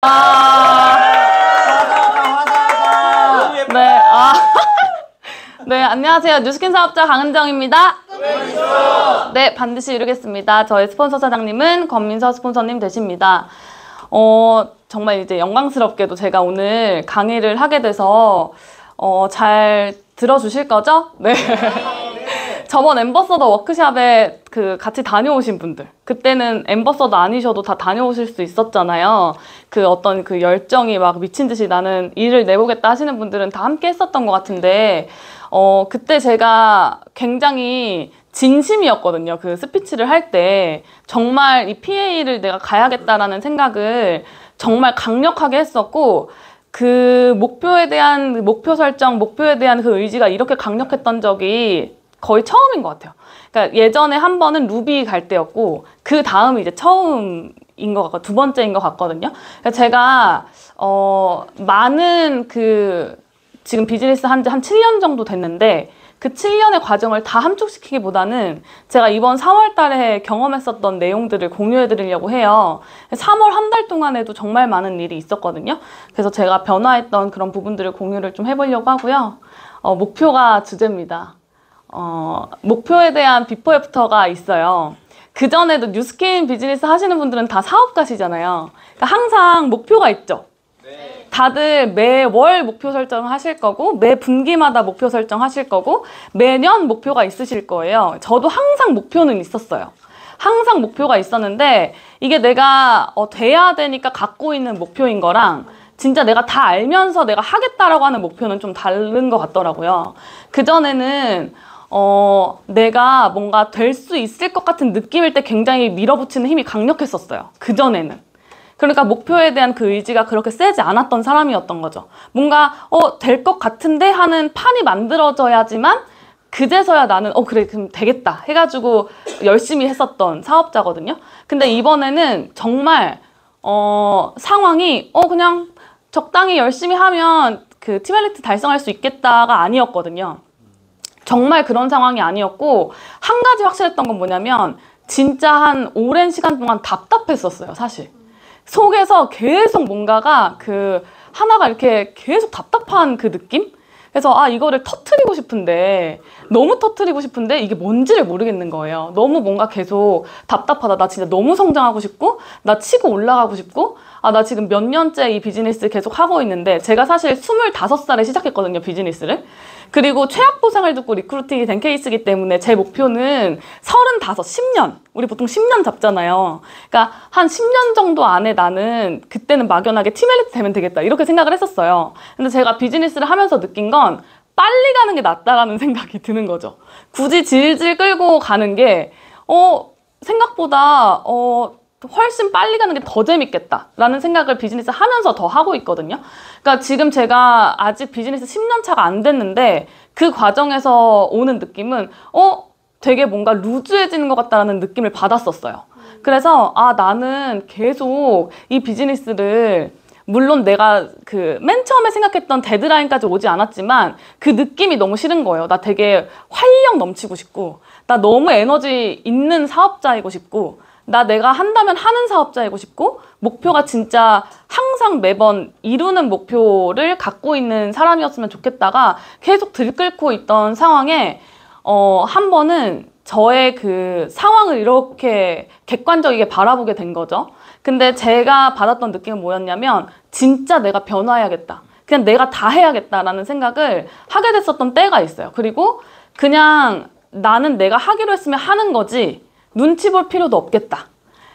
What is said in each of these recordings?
네, 네, 안녕하세요. 뉴스킨 사업자 강은정입니다. 네, 반드시 이루겠습니다. 저의 스폰서 사장님은 권민서 스폰서님 되십니다. 정말 이제 영광스럽게도 제가 오늘 강의를 하게 돼서 잘 들어주실 거죠? 네. 저번 앰버서더 워크샵에 같이 다녀오신 분들, 그때는 앰버서더 아니셔도 다 다녀오실 수 있었잖아요. 어떤 열정이 막 미친 듯이 나는 일을 내보겠다 하시는 분들은 다 함께 했었던 것 같은데, 그때 제가 굉장히 진심이었거든요. 스피치를 할 때 정말 이 PA를 내가 가야겠다라는 생각을 정말 강력하게 했었고, 목표에 대한 목표 설정, 목표에 대한 의지가 이렇게 강력했던 적이 거의 처음인 것 같아요. 그러니까 예전에 한 번은 루비 갈 때였고, 그 다음이 이제 처음인 것 같고, 두 번째인 것 같거든요. 그러니까 제가, 많은 지금 비즈니스 한 7년 정도 됐는데, 그 7년의 과정을 다 함축시키기보다는 제가 이번 3월 달에 경험했었던 내용들을 공유해 드리려고 해요. 3월 한 달 동안에도 정말 많은 일이 있었거든요. 그래서 제가 변화했던 그런 부분들을 공유를 좀 해보려고 하고요. 목표가 주제입니다. 목표에 대한 비포 애프터가 있어요. 그전에도 뉴스킨 비즈니스 하시는 분들은 다 사업가시잖아요. 그러니까 항상 목표가 있죠. 네. 다들 매월 목표 설정하실 거고, 매 분기마다 목표 설정하실 거고, 매년 목표가 있으실 거예요. 저도 항상 목표는 있었어요. 항상 목표가 있었는데, 이게 내가 돼야 되니까 갖고 있는 목표인 거랑 진짜 내가 다 알면서 내가 하겠다라고 하는 목표는 좀 다른 것 같더라고요. 그전에는 내가 뭔가 될 수 있을 것 같은 느낌일 때 굉장히 밀어붙이는 힘이 강력했었어요. 그전에는. 그러니까 목표에 대한 의지가 그렇게 세지 않았던 사람이었던 거죠. 뭔가 될 것 같은데 하는 판이 만들어져야지만 그제서야 나는 그래 그럼 되겠다 해가지고 열심히 했었던 사업자거든요. 근데 이번에는 정말 상황이 그냥 적당히 열심히 하면 티멜리트 달성할 수 있겠다가 아니었거든요. 정말 그런 상황이 아니었고, 한 가지 확실했던 건 뭐냐면 진짜 한 오랜 시간 동안 답답했었어요. 사실 속에서 계속 뭔가가 하나가 이렇게 계속 답답한 느낌? 그래서 이거를 터트리고 싶은데, 너무 터트리고 싶은데 이게 뭔지를 모르겠는 거예요. 너무 뭔가 계속 답답하다. 나 진짜 너무 성장하고 싶고, 나 치고 올라가고 싶고, 나 지금 몇 년째 이 비즈니스 계속 하고 있는데, 제가 사실 25살에 시작했거든요, 비즈니스를. 그리고 최악 보상을 듣고 리크루팅이 된 케이스이기 때문에 제 목표는 35, 10년. 우리 보통 10년 잡잖아요. 그러니까 한 10년 정도 안에 나는 그때는 막연하게 티멜리트 되면 되겠다, 이렇게 생각을 했었어요. 근데 제가 비즈니스를 하면서 느낀 건 빨리 가는 게 낫다라는 생각이 드는 거죠. 굳이 질질 끌고 가는 게 생각보다 훨씬 빨리 가는 게 더 재밌겠다라는 생각을 비즈니스 하면서 더 하고 있거든요. 그러니까 지금 제가 아직 비즈니스 10년 차가 안 됐는데, 그 과정에서 오는 느낌은 되게 뭔가 루즈해지는 것 같다는 느낌을 받았었어요. 그래서 나는 계속 이 비즈니스를, 물론 내가 맨 처음에 생각했던 데드라인까지 오지 않았지만 그 느낌이 너무 싫은 거예요. 나 되게 활력 넘치고 싶고, 나 너무 에너지 있는 사업자이고 싶고, 내가 한다면 하는 사업자이고 싶고, 목표가 진짜 항상 매번 이루는 목표를 갖고 있는 사람이었으면 좋겠다가 계속 들끓고 있던 상황에 한 번은 저의 상황을 이렇게 객관적이게 바라보게 된 거죠. 근데 제가 받았던 느낌은 뭐였냐면, 진짜 내가 변화해야겠다, 그냥 내가 다 해야겠다라는 생각을 하게 됐었던 때가 있어요. 그리고 그냥 나는 내가 하기로 했으면 하는 거지, 눈치 볼 필요도 없겠다.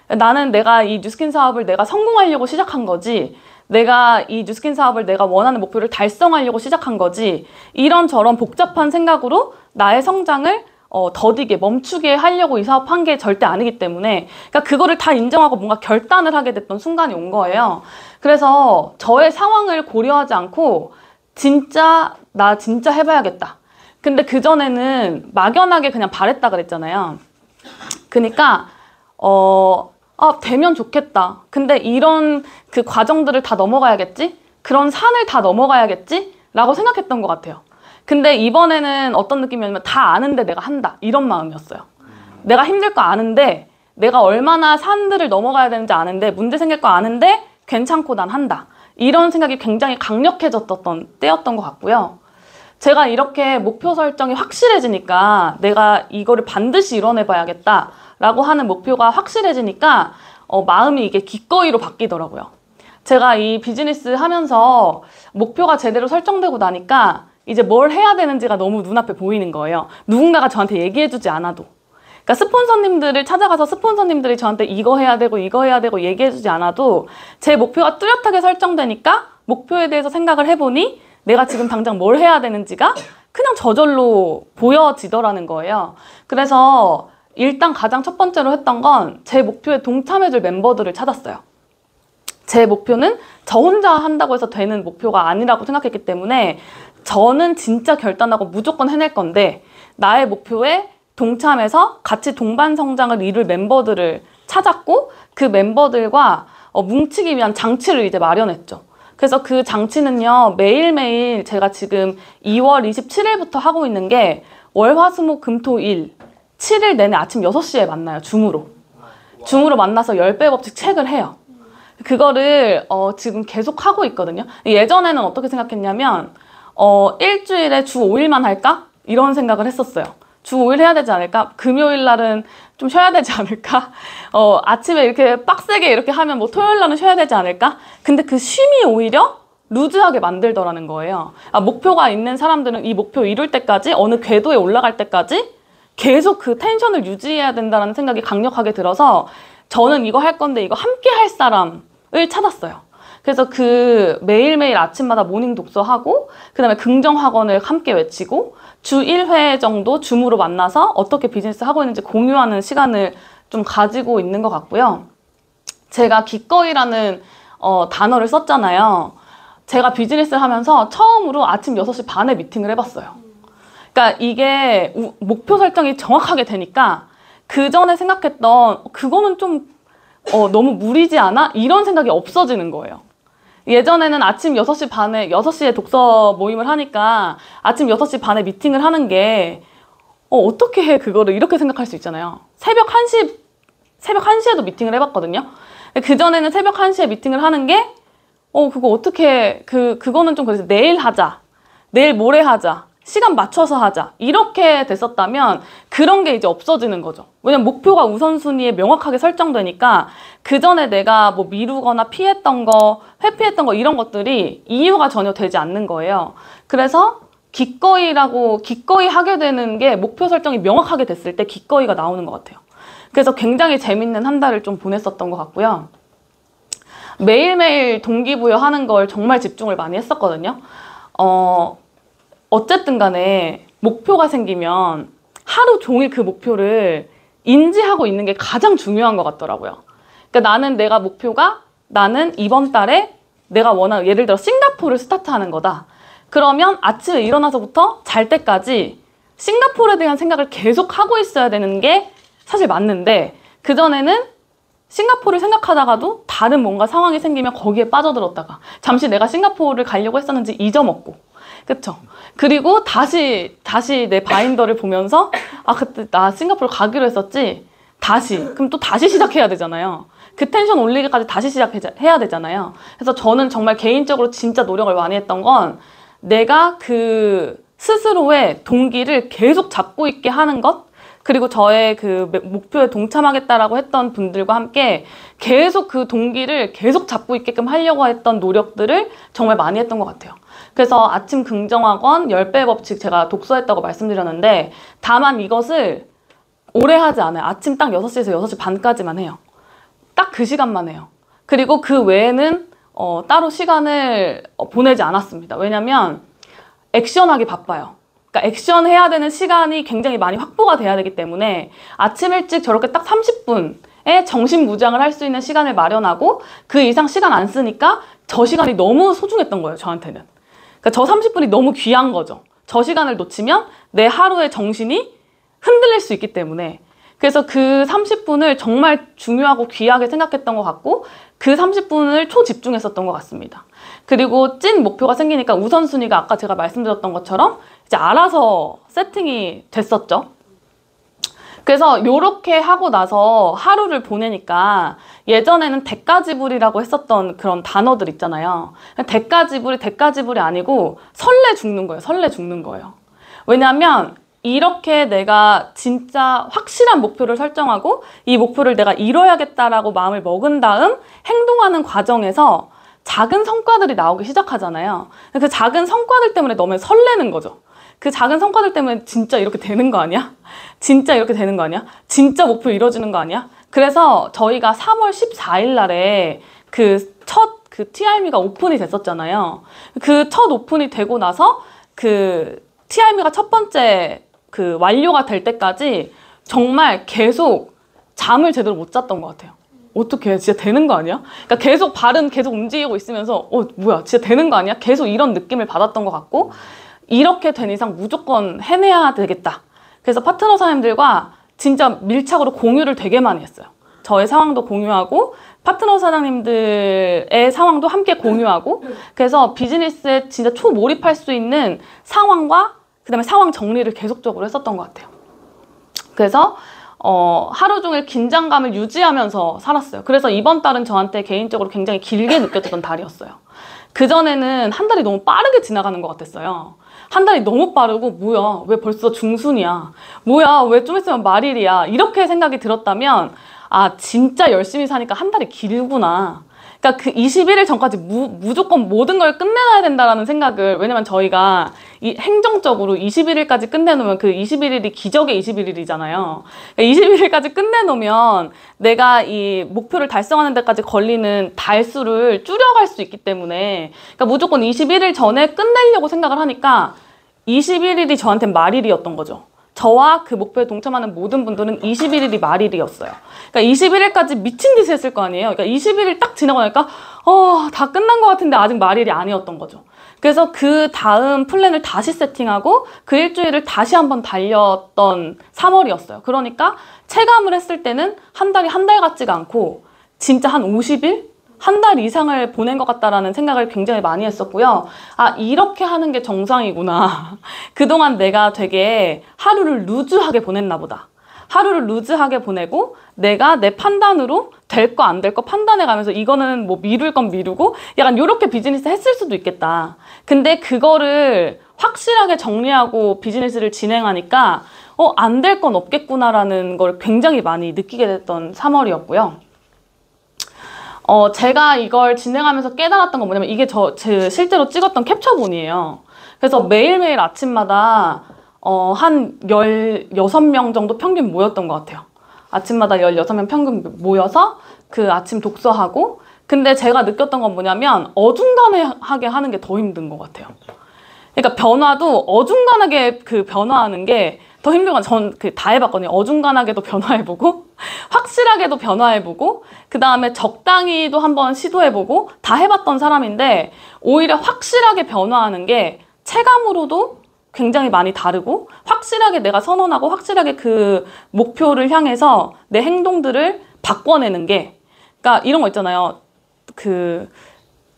나는 내가 이 뉴스킨 사업을 내가 성공하려고 시작한 거지, 내가 이 뉴스킨 사업을 내가 원하는 목표를 달성하려고 시작한 거지, 이런저런 복잡한 생각으로 나의 성장을 더디게 멈추게 하려고 이 사업 한 게 절대 아니기 때문에, 그러니까 그거를 다 인정하고 뭔가 결단을 하게 됐던 순간이 온 거예요. 그래서 저의 상황을 고려하지 않고 나 진짜 해봐야겠다. 근데 그전에는 막연하게 그냥 바랬다 그랬잖아요. 그러니까 되면 좋겠다. 근데 이런 과정들을 다 넘어가야겠지? 그런 산을 다 넘어가야겠지? 라고 생각했던 것 같아요. 근데 이번에는 어떤 느낌이냐면, 다 아는데 내가 한다, 이런 마음이었어요. 내가 힘들 거 아는데, 내가 얼마나 산들을 넘어가야 되는지 아는데, 문제 생길 거 아는데 괜찮고 난 한다. 이런 생각이 굉장히 강력해졌던 때였던 것 같고요. 제가 이렇게 목표 설정이 확실해지니까 내가 이거를 반드시 이뤄내봐야겠다라고 하는 목표가 확실해지니까 마음이 이게 기꺼이로 바뀌더라고요. 제가 이 비즈니스 하면서 목표가 제대로 설정되고 나니까 이제 뭘 해야 되는지가 너무 눈앞에 보이는 거예요. 누군가가 저한테 얘기해주지 않아도. 그러니까 스폰서님들을 찾아가서 스폰서님들이 저한테 이거 해야 되고 이거 해야 되고 얘기해주지 않아도 제 목표가 뚜렷하게 설정되니까 목표에 대해서 생각을 해보니 내가 지금 당장 뭘 해야 되는지가 그냥 저절로 보여지더라는 거예요. 그래서 일단 가장 첫 번째로 했던 건 제 목표에 동참해줄 멤버들을 찾았어요. 제 목표는 저 혼자 한다고 해서 되는 목표가 아니라고 생각했기 때문에 저는 진짜 결단하고 무조건 해낼 건데 나의 목표에 동참해서 같이 동반 성장을 이룰 멤버들을 찾았고 그 멤버들과 뭉치기 위한 장치를 이제 마련했죠. 그래서 그 장치는요, 매일매일 제가 지금 2월 27일부터 하고 있는 게 월, 화, 수, 목, 금, 토, 일 7일 내내 아침 6시에 만나요. 줌으로. 줌으로 만나서 10배 법칙 책을 해요. 그거를 지금 계속 하고 있거든요. 예전에는 어떻게 생각했냐면 일주일에 주 5일만 할까? 이런 생각을 했었어요. 주 5일 해야 되지 않을까? 금요일 날은 좀 쉬어야 되지 않을까? 아침에 이렇게 빡세게 이렇게 하면 뭐 토요일 날은 쉬어야 되지 않을까? 근데 그 쉼이 오히려 루즈하게 만들더라는 거예요. 목표가 있는 사람들은 이 목표 이룰 때까지 어느 궤도에 올라갈 때까지 계속 그 텐션을 유지해야 된다는 생각이 강력하게 들어서 저는 이거 할 건데 이거 함께 할 사람을 찾았어요. 그래서 그 매일매일 아침마다 모닝 독서하고 그 다음에 긍정학원을 함께 외치고 주 1회 정도 줌으로 만나서 어떻게 비즈니스 하고 있는지 공유하는 시간을 좀 가지고 있는 것 같고요. 제가 기꺼이라는 단어를 썼잖아요. 제가 비즈니스를 하면서 처음으로 아침 6시 반에 미팅을 해봤어요. 그러니까 이게 목표 설정이 정확하게 되니까 그 전에 생각했던 그거는 좀 너무 무리지 않아? 이런 생각이 없어지는 거예요. 예전에는 아침 6시 반에 6시에 독서 모임을 하니까 아침 6시 반에 미팅을 하는 게 어떻게 해 그거를 이렇게 생각할 수 있잖아요. 새벽 1시에도 미팅을 해봤거든요. 그전에는 새벽 1시에 미팅을 하는 게 그거 어떻게 그거는 좀 그래서 내일 하자. 내일 모레 하자. 시간 맞춰서 하자. 이렇게 됐었다면 그런 게 이제 없어지는 거죠. 왜냐면 목표가 우선순위에 명확하게 설정되니까 그 전에 내가 뭐 미루거나 피했던 거, 회피했던 거 이런 것들이 이유가 전혀 되지 않는 거예요. 그래서 기꺼이 하게 되는 게 목표 설정이 명확하게 됐을 때 기꺼이가 나오는 것 같아요. 그래서 굉장히 재밌는 한 달을 좀 보냈었던 것 같고요. 매일매일 동기부여하는 걸 정말 집중을 많이 했었거든요. 어쨌든 간에 목표가 생기면 하루 종일 그 목표를 인지하고 있는 게 가장 중요한 것 같더라고요. 그러니까 내가 목표가 나는 이번 달에 내가 원하는 예를 들어 싱가포르를 스타트하는 거다. 그러면 아침에 일어나서부터 잘 때까지 싱가포르에 대한 생각을 계속 하고 있어야 되는 게 사실 맞는데 그전에는 싱가포르를 생각하다가도 다른 뭔가 상황이 생기면 거기에 빠져들었다가 잠시 내가 싱가포르를 가려고 했었는지 잊어먹고 그쵸? 그리고 다시 내 바인더를 보면서 그때 나 싱가포르 가기로 했었지? 그럼 또 다시 시작해야 되잖아요. 그 텐션 올리기까지 다시 시작해야 되잖아요. 그래서 저는 정말 개인적으로 진짜 노력을 많이 했던 건 내가 그 스스로의 동기를 계속 잡고 있게 하는 것 그리고 저의 그 목표에 동참하겠다라고 했던 분들과 함께 계속 그 동기를 계속 잡고 있게끔 하려고 했던 노력들을 정말 많이 했던 것 같아요. 그래서 아침 긍정학원 10배 법칙 제가 독서했다고 말씀드렸는데 다만 이것을 오래 하지 않아요. 아침 딱 6시에서 6시 반까지만 해요. 딱 그 시간만 해요. 그리고 그 외에는 따로 시간을 보내지 않았습니다. 왜냐면 액션하기 바빠요. 그러니까 액션 해야 되는 시간이 굉장히 많이 확보가 돼야 되기 때문에 아침 일찍 저렇게 딱 30분에 정신무장을 할 수 있는 시간을 마련하고 그 이상 시간 안 쓰니까 저 시간이 너무 소중했던 거예요. 저한테는. 그러니까 저 30분이 너무 귀한 거죠. 저 시간을 놓치면 내 하루의 정신이 흔들릴 수 있기 때문에 그래서 그 30분을 정말 중요하고 귀하게 생각했던 것 같고 그 30분을 초집중했었던 것 같습니다. 그리고 찐 목표가 생기니까 우선순위가 아까 제가 말씀드렸던 것처럼 이제 알아서 세팅이 됐었죠. 그래서 요렇게 하고 나서 하루를 보내니까 예전에는 대가지불이라고 했었던 그런 단어들 있잖아요. 대가지불이 아니고 설레 죽는 거예요. 설레 죽는 거예요. 왜냐하면 이렇게 내가 진짜 확실한 목표를 설정하고 이 목표를 내가 이뤄야겠다라고 마음을 먹은 다음 행동하는 과정에서 작은 성과들이 나오기 시작하잖아요. 그 작은 성과들 때문에 너무 설레는 거죠. 그 작은 성과들 때문에 진짜 이렇게 되는 거 아니야? 진짜 이렇게 되는 거 아니야? 진짜 목표 이루어지는 거 아니야? 그래서 저희가 3월 14일 날에 그 첫 TRM가 오픈이 됐었잖아요. 그 첫 오픈이 되고 나서 그 TRM가 첫 번째 그 완료가 될 때까지 정말 계속 잠을 제대로 못 잤던 것 같아요. 어떻게 진짜 되는 거 아니야? 그러니까 계속 발은 계속 움직이고 있으면서 뭐야 진짜 되는 거 아니야? 계속 이런 느낌을 받았던 것 같고 이렇게 된 이상 무조건 해내야 되겠다. 그래서 파트너 사장님들과 진짜 밀착으로 공유를 되게 많이 했어요. 저의 상황도 공유하고 파트너 사장님들의 상황도 함께 공유하고 그래서 비즈니스에 진짜 초몰입할 수 있는 상황과 그다음에 상황 정리를 계속적으로 했었던 것 같아요. 그래서 하루 종일 긴장감을 유지하면서 살았어요. 그래서 이번 달은 저한테 개인적으로 굉장히 길게 느껴졌던 달이었어요. 그전에는 한 달이 너무 빠르게 지나가는 것 같았어요. 한 달이 너무 빠르고 뭐야 왜 벌써 중순이야 뭐야 왜 좀 있으면 말일이야 이렇게 생각이 들었다면 아 진짜 열심히 사니까 한 달이 길구나. 그러니까 그 21일 전까지 무조건 모든 걸 끝내놔야 된다라는 생각을 왜냐면 저희가 이 행정적으로 21일까지 끝내놓으면 그 21일이 기적의 21일이잖아요. 그러니까 21일까지 끝내놓으면 내가 이 목표를 달성하는 데까지 걸리는 달수를 줄여갈 수 있기 때문에 그러니까 무조건 21일 전에 끝내려고 생각을 하니까 21일이 저한테는 말일이었던 거죠. 저와 그 목표에 동참하는 모든 분들은 21일이 말일이었어요. 그러니까 21일까지 미친 듯이 했을 거 아니에요. 그러니까 21일 딱 지나고 나니까 다 끝난 것 같은데 아직 말일이 아니었던 거죠. 그래서 그 다음 플랜을 다시 세팅하고 그 일주일을 다시 한번 달렸던 3월이었어요. 그러니까 체감을 했을 때는 한 달이 한 달 같지가 않고 진짜 한 50일? 한 달 이상을 보낸 것 같다라는 생각을 굉장히 많이 했었고요. 아, 이렇게 하는 게 정상이구나. 그동안 내가 되게 하루를 루즈하게 보냈나 보다. 하루를 루즈하게 보내고 내가 내 판단으로 될 거 안 될 거 판단해 가면서 이거는 뭐 미룰 건 미루고 약간 이렇게 비즈니스 했을 수도 있겠다. 근데 그거를 확실하게 정리하고 비즈니스를 진행하니까 안 될 건 없겠구나라는 걸 굉장히 많이 느끼게 됐던 3월이었고요. 제가 이걸 진행하면서 깨달았던 건 뭐냐면 이게 제 실제로 찍었던 캡처본이에요. 그래서 매일매일 아침마다 한 16명 정도 평균 모였던 것 같아요. 아침마다 16명 평균 모여서 그 아침 독서하고 근데 제가 느꼈던 건 뭐냐면 어중간하게 하는 게 더 힘든 것 같아요. 그러니까 변화도 어중간하게 그 변화하는 게 더 힘든 건 전 다 해봤거든요. 어중간하게도 변화해보고 확실하게도 변화해보고 그 다음에 적당히도 한번 시도해보고 다 해봤던 사람인데 오히려 확실하게 변화하는 게 체감으로도 굉장히 많이 다르고 확실하게 내가 선언하고 확실하게 그 목표를 향해서 내 행동들을 바꿔내는 게 그러니까 이런 거 있잖아요.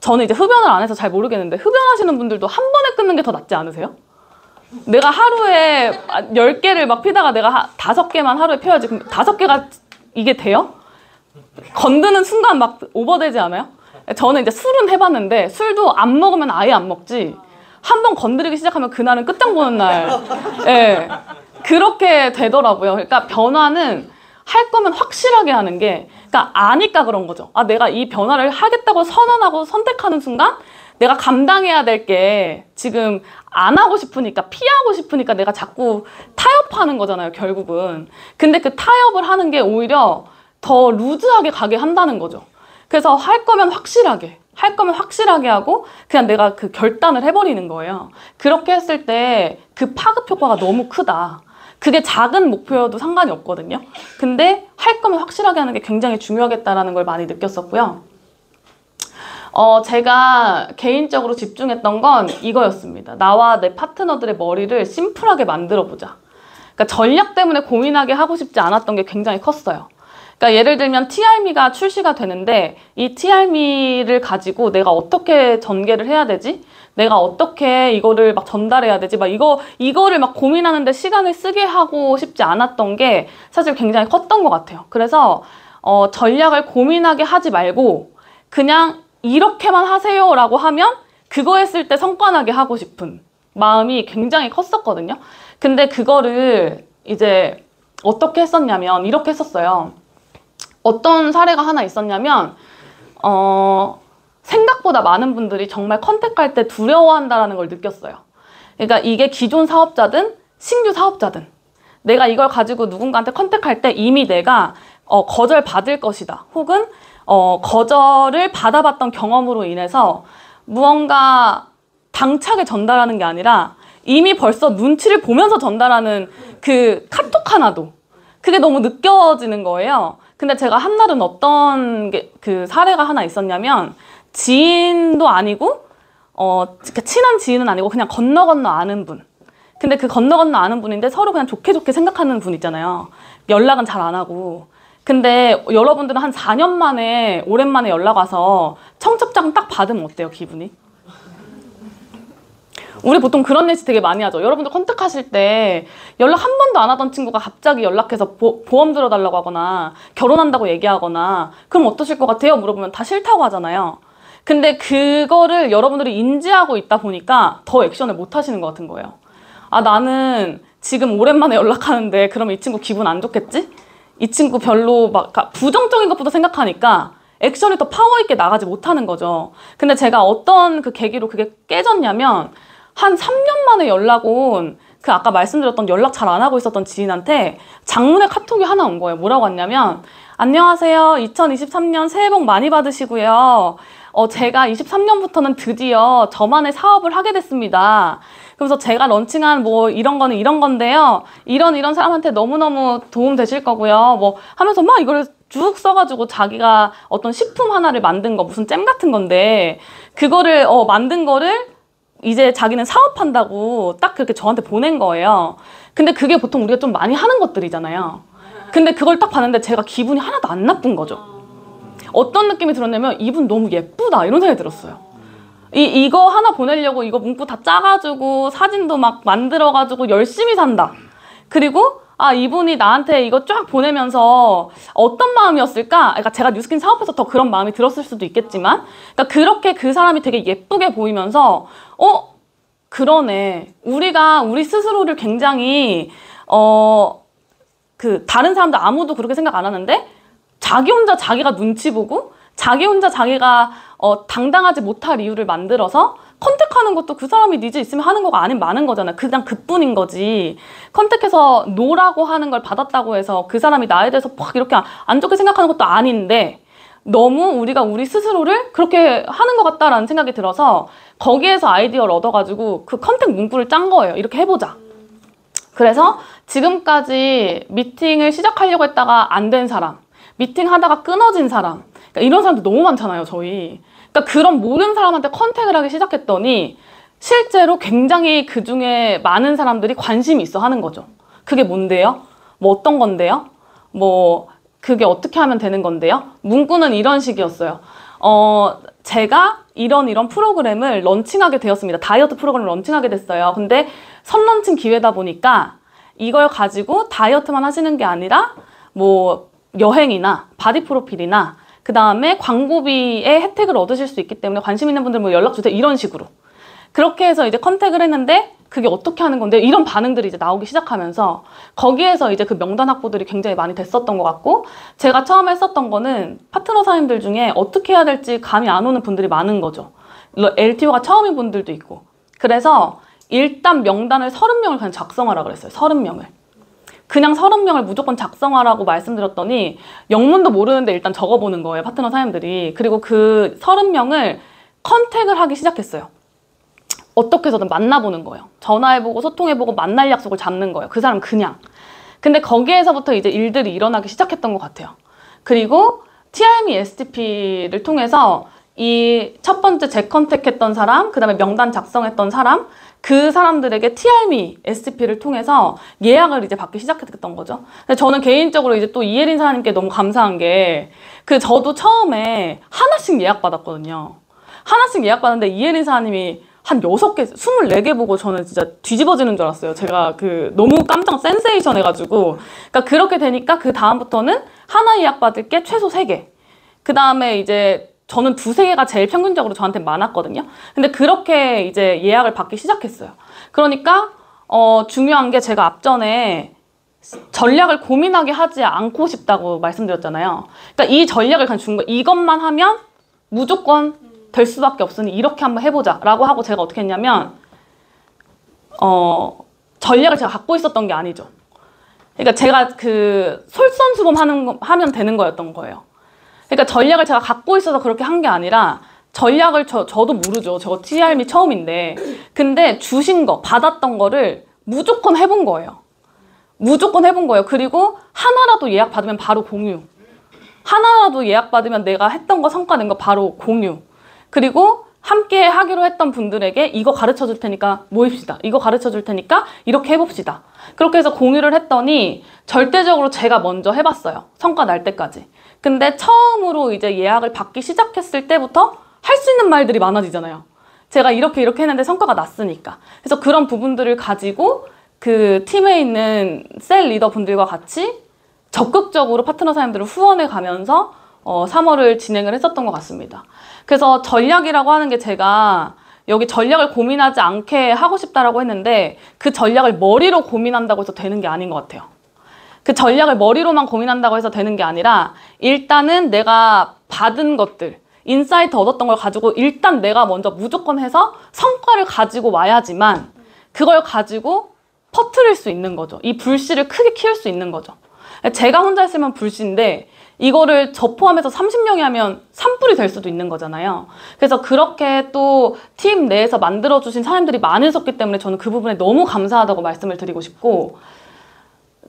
저는 이제 흡연을 안 해서 잘 모르겠는데 흡연하시는 분들도 한 번에 끊는 게 더 낫지 않으세요? 내가 하루에 10개를 막 피다가 내가 5개만 하루에 피워야지. 그럼 5개가 이게 돼요? 건드는 순간 막 오버되지 않아요? 저는 이제 술은 해봤는데 술도 안 먹으면 아예 안 먹지 한 번 건드리기 시작하면 그날은 끝장 보는 날 예, 그렇게 되더라고요. 그러니까 변화는 할 거면 확실하게 하는 게 그러니까 아니까 그런 거죠. 아 내가 이 변화를 하겠다고 선언하고 선택하는 순간 내가 감당해야 될 게 지금 안 하고 싶으니까 피하고 싶으니까 내가 자꾸 타협하는 거잖아요 결국은. 근데 그 타협을 하는 게 오히려 더 루즈하게 가게 한다는 거죠. 그래서 할 거면 확실하게 하고 그냥 내가 그 결단을 해버리는 거예요. 그렇게 했을 때 그 파급 효과가 너무 크다. 그게 작은 목표여도 상관이 없거든요. 근데 할 거면 확실하게 하는 게 굉장히 중요하겠다라는 걸 많이 느꼈었고요. 제가 개인적으로 집중했던 건 이거였습니다. 나와 내 파트너들의 머리를 심플하게 만들어 보자. 그러니까 전략 때문에 고민하게 하고 싶지 않았던 게 굉장히 컸어요. 그러니까 예를 들면 TRM가 출시가 되는데 이 TRM를 가지고 내가 어떻게 전개를 해야 되지? 내가 어떻게 이거를 막 전달해야 되지? 막 이거를 막 고민하는데 시간을 쓰게 하고 싶지 않았던 게 사실 굉장히 컸던 것 같아요. 그래서 전략을 고민하게 하지 말고 그냥 이렇게만 하세요라고 하면 그거 했을 때 성과나게 하고 싶은 마음이 굉장히 컸었거든요. 근데 그거를 이제 어떻게 했었냐면 이렇게 했었어요. 어떤 사례가 하나 있었냐면 생각보다 많은 분들이 정말 컨택할 때 두려워한다는 걸 느꼈어요. 그러니까 이게 기존 사업자든 신규 사업자든 내가 이걸 가지고 누군가한테 컨택할 때 이미 내가 거절받을 것이다. 혹은 거절을 받아봤던 경험으로 인해서 무언가 당차게 전달하는 게 아니라 이미 벌써 눈치를 보면서 전달하는 그 카톡 하나도 그게 너무 느껴지는 거예요. 근데 제가 한날은 어떤 그 사례가 하나 있었냐면 지인도 아니고 친한 지인은 아니고 그냥 건너 아는 분. 근데 그 건너 아는 분인데 서로 그냥 좋게 생각하는 분 있잖아요. 연락은 잘 안 하고. 근데 여러분들은 한 4년 만에 오랜만에 연락 와서 청첩장 딱 받으면 어때요, 기분이? 우리 보통 그런 예시 되게 많이 하죠. 여러분들 컨택하실 때 연락 한 번도 안 하던 친구가 갑자기 연락해서 보험 들어달라고 하거나 결혼한다고 얘기하거나 그럼 어떠실 것 같아요? 물어보면 다 싫다고 하잖아요. 근데 그거를 여러분들이 인지하고 있다 보니까 더 액션을 못 하시는 것 같은 거예요. 아, 나는 지금 오랜만에 연락하는데 그러면 이 친구 기분 안 좋겠지? 이 친구 별로 막 부정적인 것부터 생각하니까 액션이 더 파워 있게 나가지 못하는 거죠. 근데 제가 어떤 그 계기로 그게 깨졌냐면 한 3년 만에 연락 온 그 아까 말씀드렸던 연락 잘 안 하고 있었던 지인한테 장문의 카톡이 하나 온 거예요. 뭐라고 왔냐면 안녕하세요. 2023년 새해 복 많이 받으시고요. 제가 23년부터는 드디어 저만의 사업을 하게 됐습니다. 그래서 제가 런칭한 뭐 이런 거는 이런 건데요. 이런 사람한테 너무너무 도움 되실 거고요. 뭐 하면서 막 이거를 쭉 써가지고 자기가 어떤 식품 하나를 만든 거 무슨 잼 같은 건데 그거를 만든 거를 이제 자기는 사업한다고 딱 그렇게 저한테 보낸 거예요. 근데 그게 보통 우리가 좀 많이 하는 것들이잖아요. 근데 그걸 딱 봤는데 제가 기분이 하나도 안 나쁜 거죠. 어떤 느낌이 들었냐면 이분 너무 예쁘다 이런 생각이 들었어요. 이거 하나 보내려고 이거 문구 다 짜가지고 사진도 막 만들어가지고 열심히 산다. 그리고 이분이 나한테 이거 쫙 보내면서 어떤 마음이었을까? 그러니까 제가 뉴스킨 사업해서 더 그런 마음이 들었을 수도 있겠지만 그러니까 그렇게 그 사람이 되게 예쁘게 보이면서 그러네. 우리 스스로를 굉장히 다른 사람들 아무도 그렇게 생각 안 하는데 자기 혼자 자기가 눈치 보고 자기 혼자 자기가 당당하지 못할 이유를 만들어서 컨택하는 것도 그 사람이 니즈 있으면 하는 거가 아닌 많은 거잖아요. 그냥 그뿐인 거지. 컨택해서 노라고 하는 걸 받았다고 해서 그 사람이 나에 대해서 막 이렇게 안 좋게 생각하는 것도 아닌데 너무 우리가 우리 스스로를 그렇게 하는 것 같다라는 생각이 들어서 거기에서 아이디어를 얻어가지고 그 컨택 문구를 짠 거예요. 이렇게 해보자. 그래서 지금까지 미팅을 시작하려고 했다가 안 된 사람, 미팅 하다가 끊어진 사람, 그러니까 이런 사람들 너무 많잖아요, 저희. 그러니까 그런 모든 사람한테 컨택을 하기 시작했더니 실제로 굉장히 그 중에 많은 사람들이 관심이 있어 하는 거죠. 그게 뭔데요? 뭐 어떤 건데요? 뭐 그게 어떻게 하면 되는 건데요? 문구는 이런 식이었어요. 제가 이런 프로그램을 런칭하게 되었습니다. 다이어트 프로그램을 런칭하게 됐어요. 근데 선런칭 기회다 보니까 이걸 가지고 다이어트만 하시는 게 아니라 뭐 여행이나 바디 프로필이나 그 다음에 광고비의 혜택을 얻으실 수 있기 때문에 관심 있는 분들 뭐 연락 주세요. 이런 식으로. 그렇게 해서 이제 컨택을 했는데 그게 어떻게 하는 건데 이런 반응들이 이제 나오기 시작하면서 거기에서 이제 그 명단 확보들이 굉장히 많이 됐었던 것 같고 제가 처음에 했었던 거는 파트너 사님들 중에 어떻게 해야 될지 감이 안 오는 분들이 많은 거죠. LTO가 처음인 분들도 있고. 그래서 일단 명단을 30명을 그냥 작성하라 그랬어요. 30명을. 그냥 30명을 무조건 작성하라고 말씀드렸더니 영문도 모르는데 일단 적어보는 거예요. 파트너 사장님들이. 그리고 그 30명을 컨택을 하기 시작했어요. 어떻게 해서든 만나보는 거예요. 전화해보고 소통해보고 만날 약속을 잡는 거예요. 그 사람 그냥. 근데 거기에서부터 이제 일들이 일어나기 시작했던 것 같아요. 그리고 TRME STP를 통해서 이 첫 번째 재컨택했던 사람, 그 다음에 명단 작성했던 사람, 그 사람들에게 TRME, STP를 통해서 예약을 이제 받기 시작했던 거죠. 근데 저는 개인적으로 이제 또 이혜린 사장님께 너무 감사한 게, 저도 처음에 하나씩 예약 받았거든요. 하나씩 예약 받았는데 이혜린 사장님이 한 6개, 24개 보고 저는 진짜 뒤집어지는 줄 알았어요. 제가 너무 깜짝 센세이션 해가지고. 그러니까 그렇게 되니까 그 다음부터는 하나 예약 받을 게 최소 3개. 그 다음에 이제 저는 2~3개가 제일 평균적으로 저한테 많았거든요. 근데 그렇게 이제 예약을 받기 시작했어요. 그러니까, 중요한 게 제가 앞전에 전략을 고민하게 하지 않고 싶다고 말씀드렸잖아요. 그러니까 이 전략을 그냥 준 거, 이것만 하면 무조건 될 수밖에 없으니 이렇게 한번 해보자 라고 하고 제가 어떻게 했냐면 전략을 제가 갖고 있었던 게 아니죠. 그러니까 제가 솔선수범하면 되는 거였던 거예요. 그러니까 전략을 제가 갖고 있어서 그렇게 한 게 아니라 전략을 저도 모르죠. 저 TRM이 처음인데 근데 주신 거, 받았던 거를 무조건 해본 거예요. 무조건 해본 거예요. 그리고 하나라도 예약 받으면 바로 공유. 하나라도 예약 받으면 내가 했던 거 성과 낸 거 바로 공유. 그리고 함께 하기로 했던 분들에게 이거 가르쳐 줄 테니까 모입시다. 이거 가르쳐 줄 테니까 이렇게 해봅시다. 그렇게 해서 공유를 했더니 절대적으로 제가 먼저 해봤어요. 성과 날 때까지. 근데 처음으로 이제 예약을 받기 시작했을 때부터 할 수 있는 말들이 많아지잖아요. 제가 이렇게 했는데 성과가 났으니까. 그래서 그런 부분들을 가지고 그 팀에 있는 셀 리더분들과 같이 적극적으로 파트너 사장님들을 후원해 가면서 3월을 진행을 했었던 것 같습니다. 그래서 전략이라고 하는 게 제가 여기 전략을 고민하지 않게 하고 싶다라고 했는데 그 전략을 머리로 고민한다고 해서 되는 게 아닌 것 같아요. 그 전략을 머리로만 고민한다고 해서 되는 게 아니라 일단은 내가 받은 것들, 인사이트 얻었던 걸 가지고 일단 내가 먼저 무조건 해서 성과를 가지고 와야지만 그걸 가지고 퍼뜨릴 수 있는 거죠. 이 불씨를 크게 키울 수 있는 거죠. 제가 혼자 했으면 불씨인데 이거를 저 포함해서 30명이 하면 산불이 될 수도 있는 거잖아요. 그래서 그렇게 또 팀 내에서 만들어주신 사람들이 많으셨기 때문에 저는 그 부분에 너무 감사하다고 말씀을 드리고 싶고,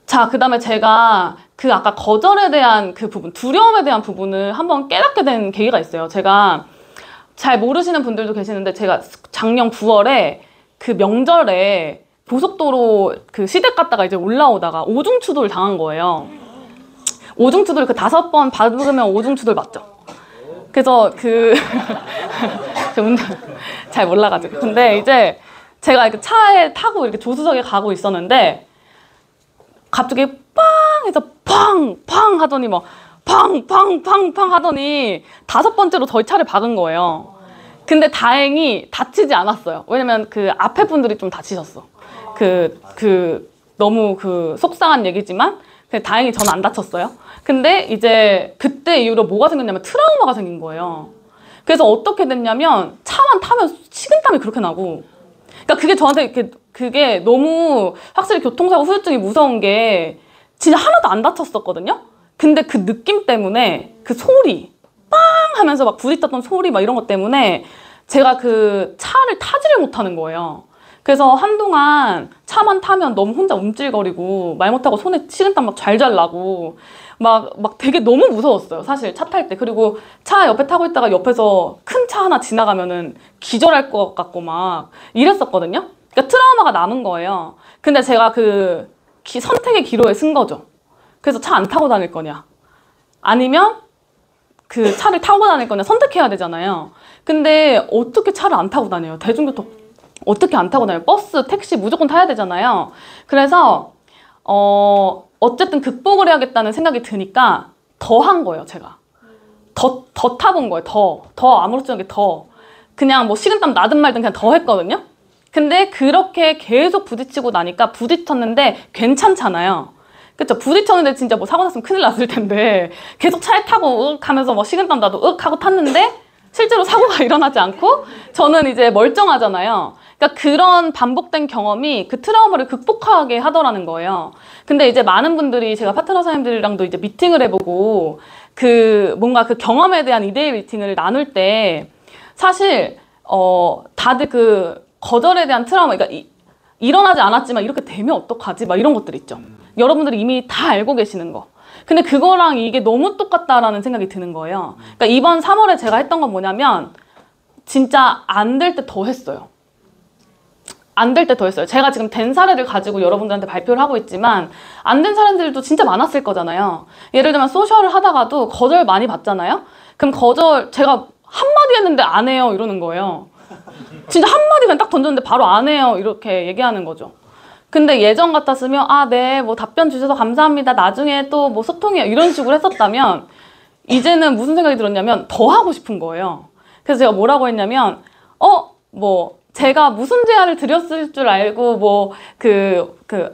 자, 그 다음에 제가 아까 거절에 대한 그 부분, 두려움에 대한 부분을 한번 깨닫게 된 계기가 있어요. 제가 잘 모르시는 분들도 계시는데 제가 작년 9월에 그 명절에 고속도로 그 시댁 갔다가 이제 올라오다가 오중추돌 당한 거예요. 오중추돌 5번 받으면 오중추돌 맞죠? 그래서 저 운전 잘 몰라가지고. 근데 이제 제가 이렇게 차에 타고 이렇게 조수석에 가고 있었는데 갑자기 빵 해서 팡 하더니 막 팡 하더니 5번째로 저희 차를 박은 거예요. 근데 다행히 다치지 않았어요. 왜냐면 그 앞에 분들이 좀 다치셨어. 너무 속상한 얘기지만 다행히 저는 안 다쳤어요. 근데 이제 그때 이후로 뭐가 생겼냐면 트라우마가 생긴 거예요. 그래서 어떻게 됐냐면 차만 타면 식은땀이 그렇게 나고, 그러니까 그게 저한테 그게 너무 확실히 교통사고 후유증이 무서운 게 진짜 하나도 안 다쳤었거든요. 근데 그 느낌 때문에 그 소리 빵 하면서 막 부딪혔던 소리 막 이런 것 때문에 제가 그 차를 타지를 못하는 거예요. 그래서 한동안 차만 타면 너무 혼자 움찔거리고 말 못하고 손에 식은땀 막 잘잘 나고 막 되게 너무 무서웠어요. 사실 차 탈 때. 그리고 차 옆에 타고 있다가 옆에서 큰 차 하나 지나가면은 기절할 것 같고 막 이랬었거든요. 그러니까 트라우마가 남은 거예요. 근데 제가 선택의 기로에 쓴 거죠. 그래서 차 안 타고 다닐 거냐 아니면 그 차를 타고 다닐 거냐 선택해야 되잖아요. 근데 어떻게 차를 안 타고 다녀요? 대중교통 어떻게 안 타고 다녀요? 버스, 택시 무조건 타야 되잖아요. 그래서 어쨌든 극복을 해야겠다는 생각이 드니까 더 한 거예요. 제가 더 타본 거예요. 더 아무렇지 않게 그냥 뭐 식은땀 나든 말든 그냥 더 했거든요. 근데 그렇게 계속 부딪히고 나니까 부딪혔는데 괜찮잖아요. 그쵸? 부딪혔는데 진짜 뭐 사고 났으면 큰일 났을 텐데 계속 차에 타고 윽 하면서 뭐 식은땀 나도 윽 하고 탔는데 실제로 사고가 일어나지 않고 저는 이제 멀쩡하잖아요. 그러니까 그런 반복된 경험이 그 트라우마를 극복하게 하더라는 거예요. 근데 이제 많은 분들이 제가 파트너 사장님들이랑도 이제 미팅을 해보고 뭔가 그 경험에 대한 2대1 미팅을 나눌 때 사실 다들 거절에 대한 트라우마, 그러니까 일어나지 않았지만 이렇게 되면 어떡하지? 막 이런 것들 있죠. 여러분들이 이미 다 알고 계시는 거. 근데 그거랑 이게 너무 똑같다라는 생각이 드는 거예요. 그러니까 이번 3월에 제가 했던 건 뭐냐면 진짜 안 될 때 더 했어요. 안 될 때 더 했어요. 제가 지금 된 사례를 가지고 여러분들한테 발표를 하고 있지만 안 된 사람들도 진짜 많았을 거잖아요. 예를 들면 소셜을 하다가도 거절 많이 받잖아요. 그럼 제가 한마디 했는데 안 해요 이러는 거예요. 진짜 한마디 그냥 딱 던졌는데 바로 안 해요 이렇게 얘기하는 거죠. 근데 예전 같았으면 네, 뭐 답변 주셔서 감사합니다. 나중에 또 뭐 소통해요. 이런 식으로 했었다면 이제는 무슨 생각이 들었냐면 더 하고 싶은 거예요. 그래서 제가 뭐라고 했냐면 뭐 제가 무슨 제안을 드렸을 줄 알고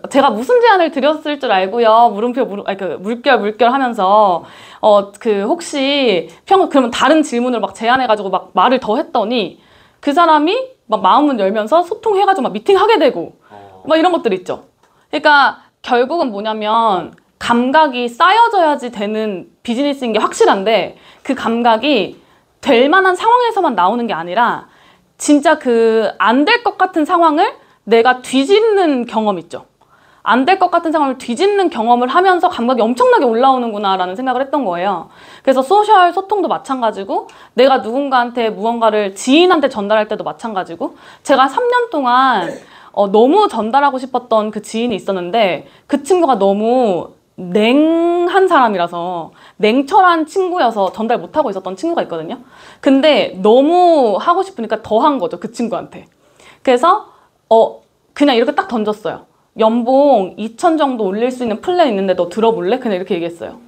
제가 무슨 제안을 드렸을 줄 알고요. 물결 하면서 혹시 그러면 다른 질문을 막 제안해가지고 막 말을 더 했더니 그 사람이 막 마음을 열면서 소통해가지고 막 미팅하게 되고 막 이런 것들 있죠. 그러니까 결국은 뭐냐면 감각이 쌓여져야지 되는 비즈니스인 게 확실한데 그 감각이 될 만한 상황에서만 나오는 게 아니라 진짜 안 될 것 같은 상황을 내가 뒤집는 경험 있죠. 안 될 것 같은 상황을 뒤집는 경험을 하면서 감각이 엄청나게 올라오는구나 라는 생각을 했던 거예요. 그래서 소셜 소통도 마찬가지고 내가 누군가한테 무언가를 지인한테 전달할 때도 마찬가지고 제가 3년 동안 너무 전달하고 싶었던 그 지인이 있었는데 그 친구가 너무 냉한 사람이라서 냉철한 친구여서 전달 못하고 있었던 친구가 있거든요. 근데 너무 하고 싶으니까 더 한 거죠. 그 친구한테. 그래서 그냥 이렇게 딱 던졌어요. 연봉 2천 정도 올릴 수 있는 플랜 있는데 너 들어볼래? 그냥 이렇게 얘기했어요.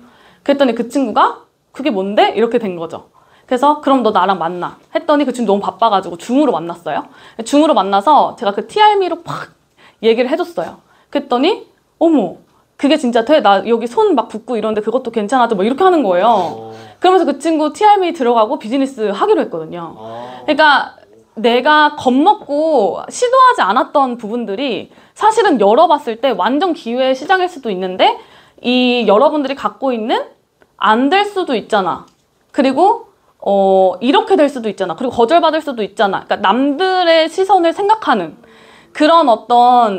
그랬더니 그 친구가 그게 뭔데? 이렇게 된 거죠. 그래서 그럼 너 나랑 만나 했더니 그 친구 너무 바빠가지고 줌으로 만났어요. 줌으로 만나서 제가 그 TRM로 팍 얘기를 해줬어요. 그랬더니 어머 그게 진짜 돼? 나 여기 손 막 붓고 이러는데 그것도 괜찮아도 뭐 이렇게 하는 거예요. 그러면서 그 친구 TRM 들어가고 비즈니스 하기로 했거든요. 그러니까 내가 겁먹고 시도하지 않았던 부분들이 사실은 열어봤을 때 완전 기회의 시장일 수도 있는데 이 여러분들이 갖고 있는 안 될 수도 있잖아. 그리고 이렇게 될 수도 있잖아. 그리고 거절받을 수도 있잖아. 그러니까 남들의 시선을 생각하는 그런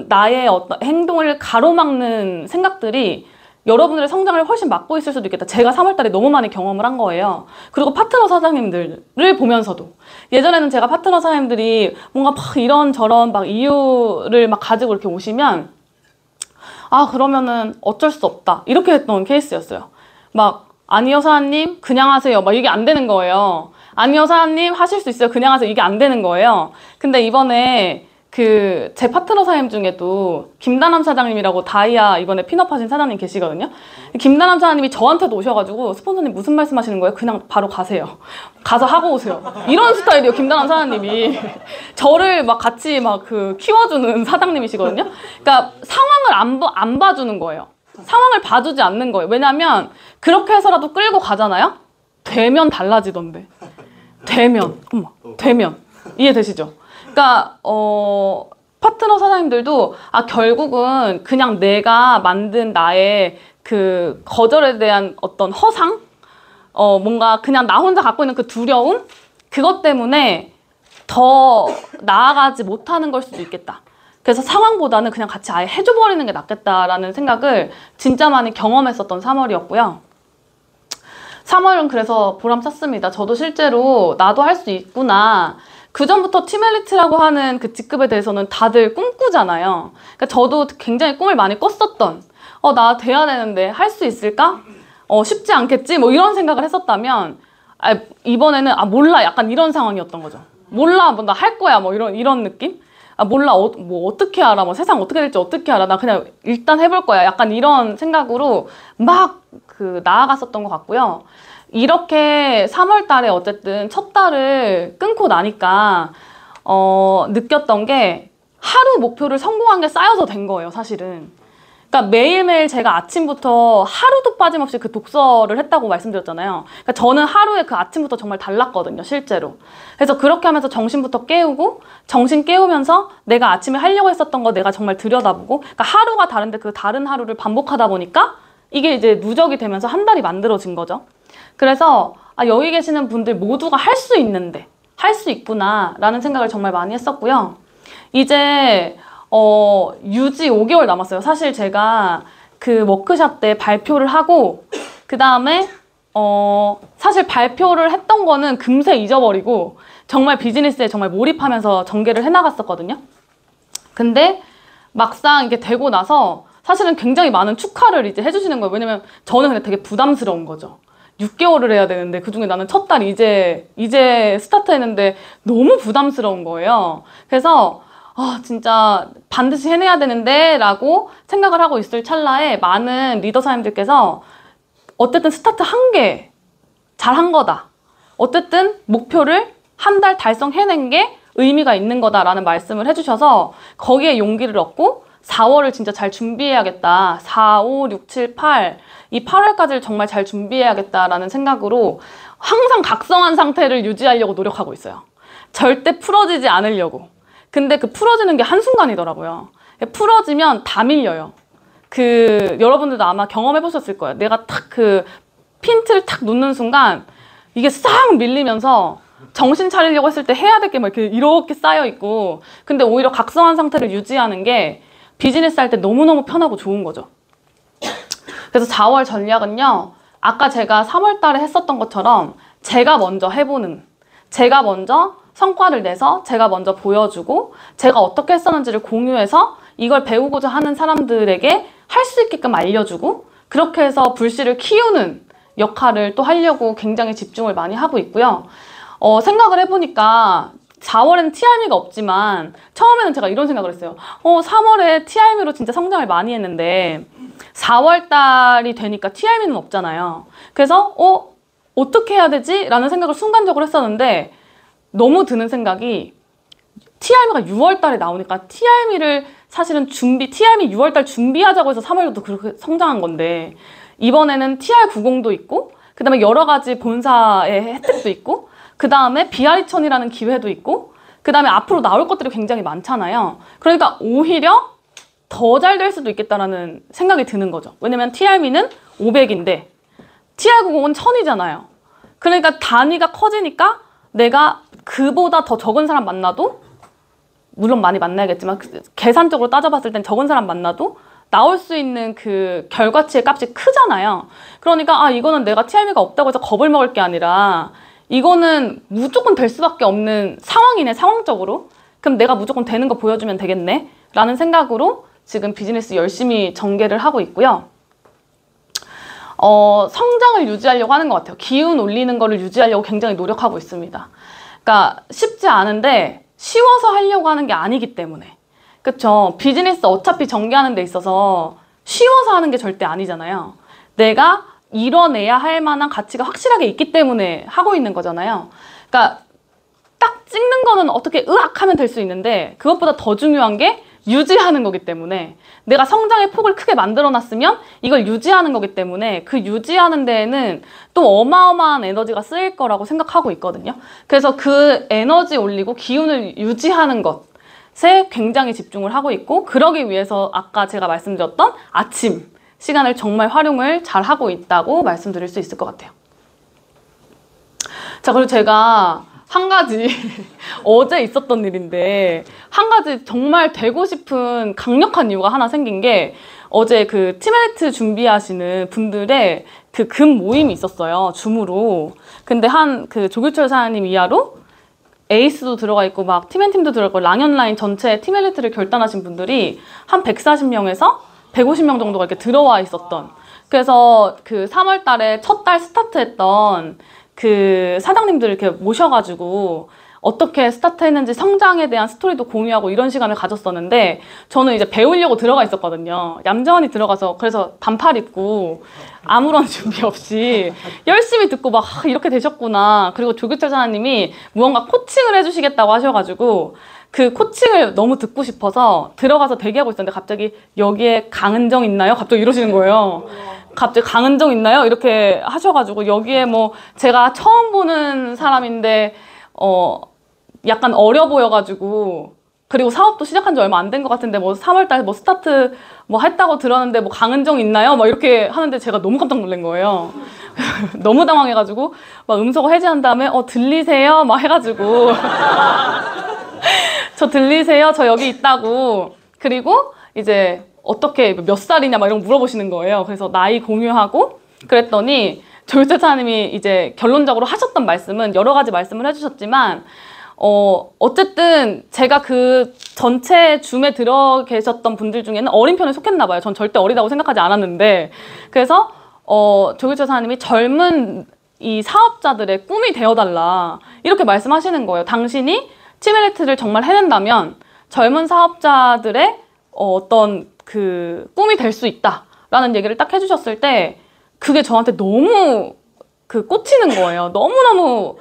나의 행동을 가로막는 생각들이 여러분들의 성장을 훨씬 막고 있을 수도 있겠다. 제가 3월달에 너무 많이 경험을 한 거예요. 그리고 파트너 사장님들을 보면서도 예전에는 제가 파트너 사장님들이 뭔가 막 이런저런 막 이유를 막 가지고 이렇게 오시면 그러면은 어쩔 수 없다 이렇게 했던 케이스였어요. 막 아니요 사장님 그냥 하세요 막 이게 안 되는 거예요. 아니요 사장님 하실 수 있어요 그냥 하세요 이게 안 되는 거예요. 근데 이번에 제 파트너 사장님 중에도 김다남 사장님이라고 다이아 이번에 핀업하신 사장님 계시거든요. 김다남 사장님이 저한테도 오셔가지고 스폰서님 무슨 말씀 하시는 거예요? 그냥 바로 가세요. 가서 하고 오세요. 이런 스타일이에요 김다남 사장님이. 저를 막 같이 키워주는 사장님이시거든요. 그러니까 상황을 안 봐주는 거예요. 상황을 봐주지 않는 거예요. 왜냐면 그렇게 해서라도 끌고 가잖아요. 되면 달라지던데. 되면 이해되시죠? 그러니까 파트너 사장님들도 결국은 그냥 내가 만든 나의 그 거절에 대한 어떤 허상? 뭔가 그냥 나 혼자 갖고 있는 그 두려움? 그것 때문에 더 나아가지 못하는 걸 수도 있겠다. 그래서 상황보다는 그냥 같이 아예 해줘버리는 게 낫겠다라는 생각을 진짜 많이 경험했었던 3월이었고요. 3월은 그래서 보람찼습니다. 저도 실제로 나도 할 수 있구나. 그전부터 팀 엘리트라고 하는 그 직급에 대해서는 다들 꿈꾸잖아요. 그러니까 저도 굉장히 꿈을 많이 꿨었던 나 돼야 되는데 할 수 있을까? 쉽지 않겠지? 뭐 이런 생각을 했었다면 이번에는 몰라 약간 이런 상황이었던 거죠. 몰라 뭐 나 할 거야 뭐 이런 느낌? 몰라 뭐 어떻게 알아? 뭐 세상 어떻게 될지 어떻게 알아? 나 그냥 일단 해볼 거야. 약간 이런 생각으로 막 나아갔었던 것 같고요. 이렇게 3월 달에 어쨌든 첫 달을 끊고 나니까 느꼈던 게 하루 목표를 성공한 게 쌓여서 된 거예요, 사실은. 그러니까 매일매일 제가 아침부터 하루도 빠짐없이 그 독서를 했다고 말씀드렸잖아요. 그러니까 저는 하루에 그 아침부터 정말 달랐거든요, 실제로. 그래서 그렇게 하면서 정신부터 깨우고 정신 깨우면서 내가 아침에 하려고 했었던 거 내가 정말 들여다보고 그러니까 하루가 다른데 그 다른 하루를 반복하다 보니까 이게 이제 누적이 되면서 한 달이 만들어진 거죠. 그래서 여기 계시는 분들 모두가 할 수 있는데 할 수 있구나 라는 생각을 정말 많이 했었고요. 이제 유지 5개월 남았어요. 사실 제가 그 워크샵 때 발표를 하고 그 다음에 사실 발표를 했던 거는 금세 잊어버리고 정말 비즈니스에 정말 몰입하면서 전개를 해나갔었거든요. 근데 막상 이게 되고 나서 사실은 굉장히 많은 축하를 이제 해주시는 거예요. 왜냐면 저는 근데 되게 부담스러운 거죠. 6개월을 해야 되는데 그중에 나는 첫 달 이제 스타트 했는데 너무 부담스러운 거예요. 그래서 진짜 반드시 해내야 되는데 라고 생각을 하고 있을 찰나에 많은 리더사님들께서 어쨌든 스타트 한 개 잘한 거다. 어쨌든 목표를 한 달 달성해낸 게 의미가 있는 거다라는 말씀을 해주셔서 거기에 용기를 얻고 4월을 진짜 잘 준비해야겠다. 4, 5, 6, 7, 8 이 8월까지를 정말 잘 준비해야겠다라는 생각으로 항상 각성한 상태를 유지하려고 노력하고 있어요. 절대 풀어지지 않으려고. 근데 그 풀어지는 게 한순간이더라고요. 풀어지면 다 밀려요. 여러분들도 아마 경험해 보셨을 거예요. 내가 탁 핀트를 탁 놓는 순간 이게 싹 밀리면서 정신 차리려고 했을 때 해야 될 게 막 이렇게 쌓여 있고, 근데 오히려 각성한 상태를 유지하는 게 비즈니스 할 때 너무너무 편하고 좋은 거죠. 그래서 4월 전략은요, 아까 제가 3월 달에 했었던 것처럼 제가 먼저 해보는, 제가 먼저 성과를 내서 제가 먼저 보여주고 제가 어떻게 했었는지를 공유해서 이걸 배우고자 하는 사람들에게 할 수 있게끔 알려주고, 그렇게 해서 불씨를 키우는 역할을 또 하려고 굉장히 집중을 많이 하고 있고요. 생각을 해보니까 4월에는 TRM가 없지만 처음에는 제가 이런 생각을 했어요. 3월에 TRM으로 진짜 성장을 많이 했는데 4월 달이 되니까 TRM는 없잖아요. 그래서 어떻게 해야 되지? 라는 생각을 순간적으로 했었는데, 너무 드는 생각이 TRM가 6월 달에 나오니까 TRM을 사실은 TRM 6월 달 준비하자고 해서 3월부터 그렇게 성장한 건데, 이번에는 TR90도 있고, 그 다음에 여러 가지 본사의 혜택도 있고, 그 다음에 BR2000이라는 기회도 있고, 그 다음에 앞으로 나올 것들이 굉장히 많잖아요. 그러니까 오히려 더 잘 될 수도 있겠다라는 생각이 드는 거죠. 왜냐면 TRM는 500인데 TR90은 1000이잖아요. 그러니까 단위가 커지니까 내가 그보다 더 적은 사람 만나도, 물론 많이 만나야겠지만 계산적으로 따져봤을 땐 적은 사람 만나도 나올 수 있는 그 결과치의 값이 크잖아요. 그러니까 이거는 내가 TRM가 없다고 해서 겁을 먹을 게 아니라 이거는 무조건 될 수밖에 없는 상황이네, 상황적으로. 그럼 내가 무조건 되는 거 보여주면 되겠네 라는 생각으로 지금 비즈니스 열심히 전개를 하고 있고요. 성장을 유지하려고 하는 것 같아요. 기운 올리는 거를 유지하려고 굉장히 노력하고 있습니다. 그러니까 쉽지 않은데 쉬워서 하려고 하는 게 아니기 때문에. 그쵸? 비즈니스 어차피 전개하는 데 있어서 쉬워서 하는 게 절대 아니잖아요. 내가 이뤄내야 할 만한 가치가 확실하게 있기 때문에 하고 있는 거잖아요. 그러니까 딱 찍는 거는 어떻게 으악 하면 될 수 있는데, 그것보다 더 중요한 게 유지하는 거기 때문에, 내가 성장의 폭을 크게 만들어 놨으면 이걸 유지하는 거기 때문에 그 유지하는 데에는 또 어마어마한 에너지가 쓰일 거라고 생각하고 있거든요. 그래서 그 에너지 올리고 기운을 유지하는 것에 굉장히 집중을 하고 있고, 그러기 위해서 아까 제가 말씀드렸던 아침 시간을 정말 활용을 잘 하고 있다고 말씀드릴 수 있을 것 같아요. 자, 그리고 제가 한 가지 어제 있었던 일인데, 한 가지 정말 되고 싶은 강력한 이유가 하나 생긴 게, 어제 그 티멜리트 준비하시는 분들의 그 금 모임이 있었어요, 줌으로. 근데 그 조규철 사장님 이하로 에이스도 들어가 있고 막 팀앤팀도 들어가 있고 랑연라인 전체 티멜리트를 결단하신 분들이 한 140명에서 150명 정도가 이렇게 들어와 있었던, 그래서 그 3월 달에 첫 달 스타트했던 그 사장님들을 이렇게 모셔가지고 어떻게 스타트했는지 성장에 대한 스토리도 공유하고 이런 시간을 가졌었는데, 저는 이제 배우려고 들어가 있었거든요. 얌전히 들어가서, 그래서 반팔 입고 아무런 준비 없이 열심히 듣고 막 이렇게 되셨구나. 그리고 조규철 사장님이 무언가 코칭을 해주시겠다고 하셔가지고 그 코칭을 너무 듣고 싶어서 들어가서 대기하고 있었는데, 갑자기 여기에 강은정 있나요? 갑자기 이러시는 거예요. 갑자기 강은정 있나요? 이렇게 하셔가지고, 여기에 뭐 제가 처음 보는 사람인데 약간 어려 보여가지고, 그리고 사업도 시작한 지 얼마 안 된 것 같은데 뭐 3월달 뭐 스타트 뭐 했다고 들었는데 뭐 강은정 있나요? 막 이렇게 하는데 제가 너무 깜짝 놀란 거예요. 너무 당황해가지고 막 음소거 해제한 다음에 들리세요? 막 해가지고 저 들리세요? 저 여기 있다고. 그리고 이제 어떻게 몇 살이냐 막 이런 거 물어보시는 거예요. 그래서 나이 공유하고 그랬더니 조유철 차장님이 이제 결론적으로 하셨던 말씀은, 여러 가지 말씀을 해주셨지만 어쨌든 제가 그 전체 줌에 들어 계셨던 분들 중에는 어린 편에 속했나 봐요. 전 절대 어리다고 생각하지 않았는데. 그래서 조규철 사장님이 젊은 이 사업자들의 꿈이 되어달라 이렇게 말씀하시는 거예요. 당신이 치밀리트를 정말 해낸다면 젊은 사업자들의 어떤 그 꿈이 될 수 있다라는 얘기를 딱 해주셨을 때 그게 저한테 너무 그 꽂히는 거예요. 너무너무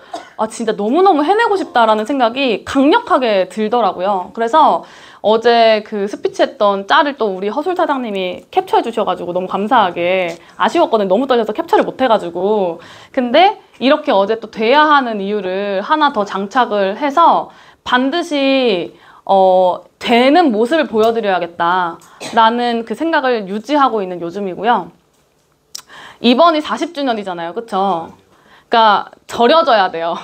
진짜 너무너무 해내고 싶다라는 생각이 강력하게 들더라고요. 그래서 어제 그 스피치 했던 짤을 또 우리 허술 사장님이 캡처해 주셔가지고 너무 감사하게 아쉬웠거든요. 너무 떨려서 캡처를 못 해가지고. 근데 이렇게 어제 또 돼야 하는 이유를 하나 더 장착을 해서 반드시 되는 모습을 보여드려야겠다라는 그 생각을 유지하고 있는 요즘이고요. 이번이 40주년이잖아요. 그쵸? 그러니까 절여져야 돼요.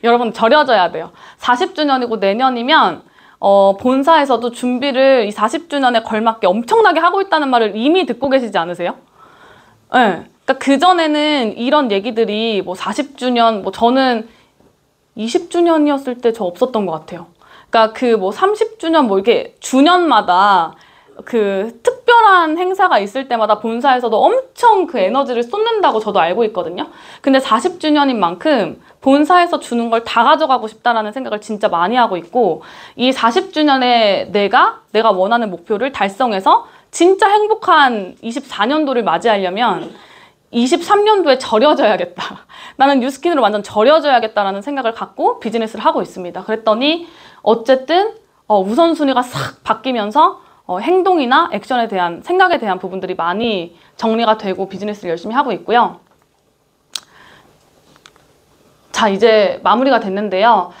여러분 절여져야 돼요. 40주년이고 내년이면 본사에서도 준비를 이 40주년에 걸맞게 엄청나게 하고 있다는 말을 이미 듣고 계시지 않으세요? 네. 그러니까 그전에는 이런 얘기들이 뭐 40주년, 뭐 저는 20주년이었을 때 저 없었던 것 같아요. 그러니까 그 뭐 30주년 뭐 이렇게 주년마다 그 특별한 행사가 있을 때마다 본사에서도 엄청 그 에너지를 쏟는다고 저도 알고 있거든요. 근데 40주년인 만큼 본사에서 주는 걸 다 가져가고 싶다라는 생각을 진짜 많이 하고 있고, 이 40주년에 내가 원하는 목표를 달성해서 진짜 행복한 24년도를 맞이하려면 23년도에 절여져야겠다. 나는 뉴스킨으로 완전 절여져야겠다라는 생각을 갖고 비즈니스를 하고 있습니다. 그랬더니 어쨌든 우선순위가 싹 바뀌면서 행동이나 액션에 대한, 생각에 대한 부분들이 많이 정리가 되고 비즈니스를 열심히 하고 있고요. 자, 이제 마무리가 됐는데요.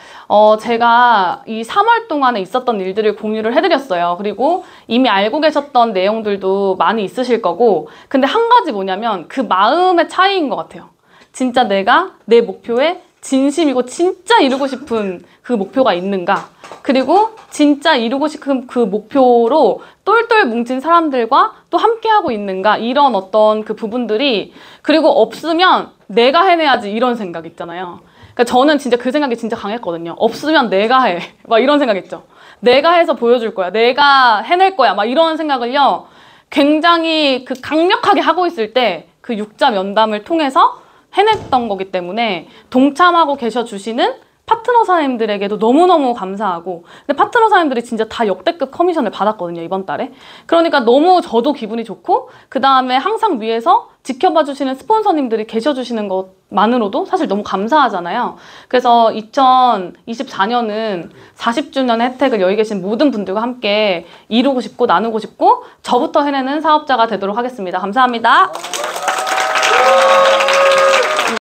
제가 이 3월 동안에 있었던 일들을 공유를 해드렸어요. 그리고 이미 알고 계셨던 내용들도 많이 있으실 거고, 근데 한 가지 뭐냐면 그 마음의 차이인 것 같아요. 진짜 내가 내 목표에 진심이고 진짜 이루고 싶은 그 목표가 있는가, 그리고 진짜 이루고 싶은 그 목표로 똘똘 뭉친 사람들과 또 함께하고 있는가, 이런 어떤 그 부분들이, 그리고 없으면 내가 해내야지 이런 생각 있잖아요. 그러니까 저는 진짜 그 생각이 진짜 강했거든요. 없으면 내가 해, 막 이런 생각 있죠. 내가 해서 보여줄 거야, 내가 해낼 거야, 막 이런 생각을요 굉장히 그 강력하게 하고 있을 때 그 6자 면담을 통해서 해냈던 거기 때문에 동참하고 계셔 주시는 파트너 사장님들에게도 너무너무 감사하고, 근데 파트너 사장님들이 진짜 다 역대급 커미션을 받았거든요, 이번 달에. 그러니까 너무 저도 기분이 좋고, 그 다음에 항상 위에서 지켜봐 주시는 스폰서님들이 계셔 주시는 것만으로도 사실 너무 감사하잖아요. 그래서 2024년은 40주년 혜택을 여기 계신 모든 분들과 함께 이루고 싶고 나누고 싶고 저부터 해내는 사업자가 되도록 하겠습니다. 감사합니다.